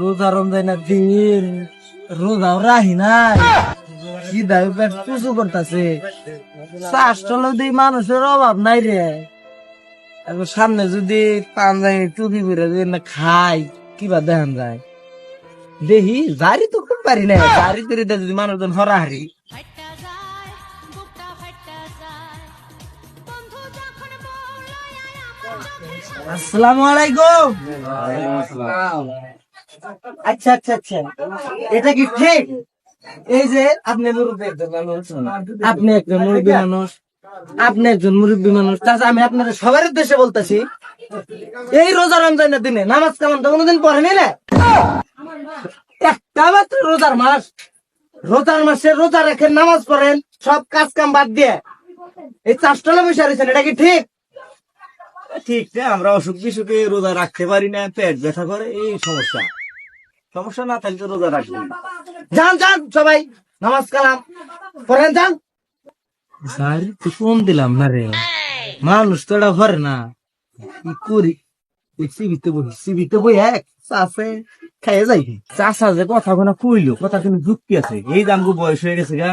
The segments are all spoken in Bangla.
রোজা রমজানের দিন রোজাও রাহি নাই, খিদায় পেট পুজো করতেছে, চাষটল দিয়ে মানুষের অভাব নাই রে। এখন সামনে যদি পাঞ্জাবি টুপি পরে যদি না খাই কিবা দেখান যায়, দেখি জারি তো খুব পারি না, জারি তরিতে যদি মানুষজন হরাহারি। আসসালামু আলাইকুম। আচ্ছা আচ্ছা আচ্ছা, এটা কি ঠিক? এই যে আপনি মুরব্বী একজন মানুষ, আপনি একজন মুরব্বী মানুষ, আপনি একজন মুরব্বী মানুষ, তাছাড়া আমি আপনাদের সবার উদ্দেশ্যে বলতেছি, এই রোজা রমজানের দিনে নামাজ কালাম তো কোনোদিন পড়েনি না। একটা মাত্র রোজার মাস, রোজার মাসে রোজা রেখে নামাজ পড়েন, সব কাজ কাম বাদ দিয়ে এই চাষটলা বসে রয়েছেন, এটা কি ঠিক? ঠিক না, আমরা অসুখ বিসুখে রোজা রাখতে পারি না, পেট ব্যথা করে, এই সমস্যা। সমস্যা না থাকলে তো রোজা রাখবো। যান যান সবাই নামাজ কালাম পড়েন, যান। জারি তো কম দিলাম না রে, মানুষ তো এটা ভরে না, কি করি? সিবিতে বই এক চাষে খাইয়ে যাই। চাষা যে কথা কোনা কইলো, কথা কিন্তু যুক্তি আছে। এই যে আমগো বয়স হয়ে গেছে গা,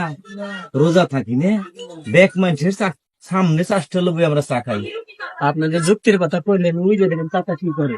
রোজা থাকি নে, বেক মানুষের সামনে চাষটা লোক আমরা চা খাই। আপনাদের যুক্তির কথা কইলেন, ওই যে দেখেন চাচা কি করে।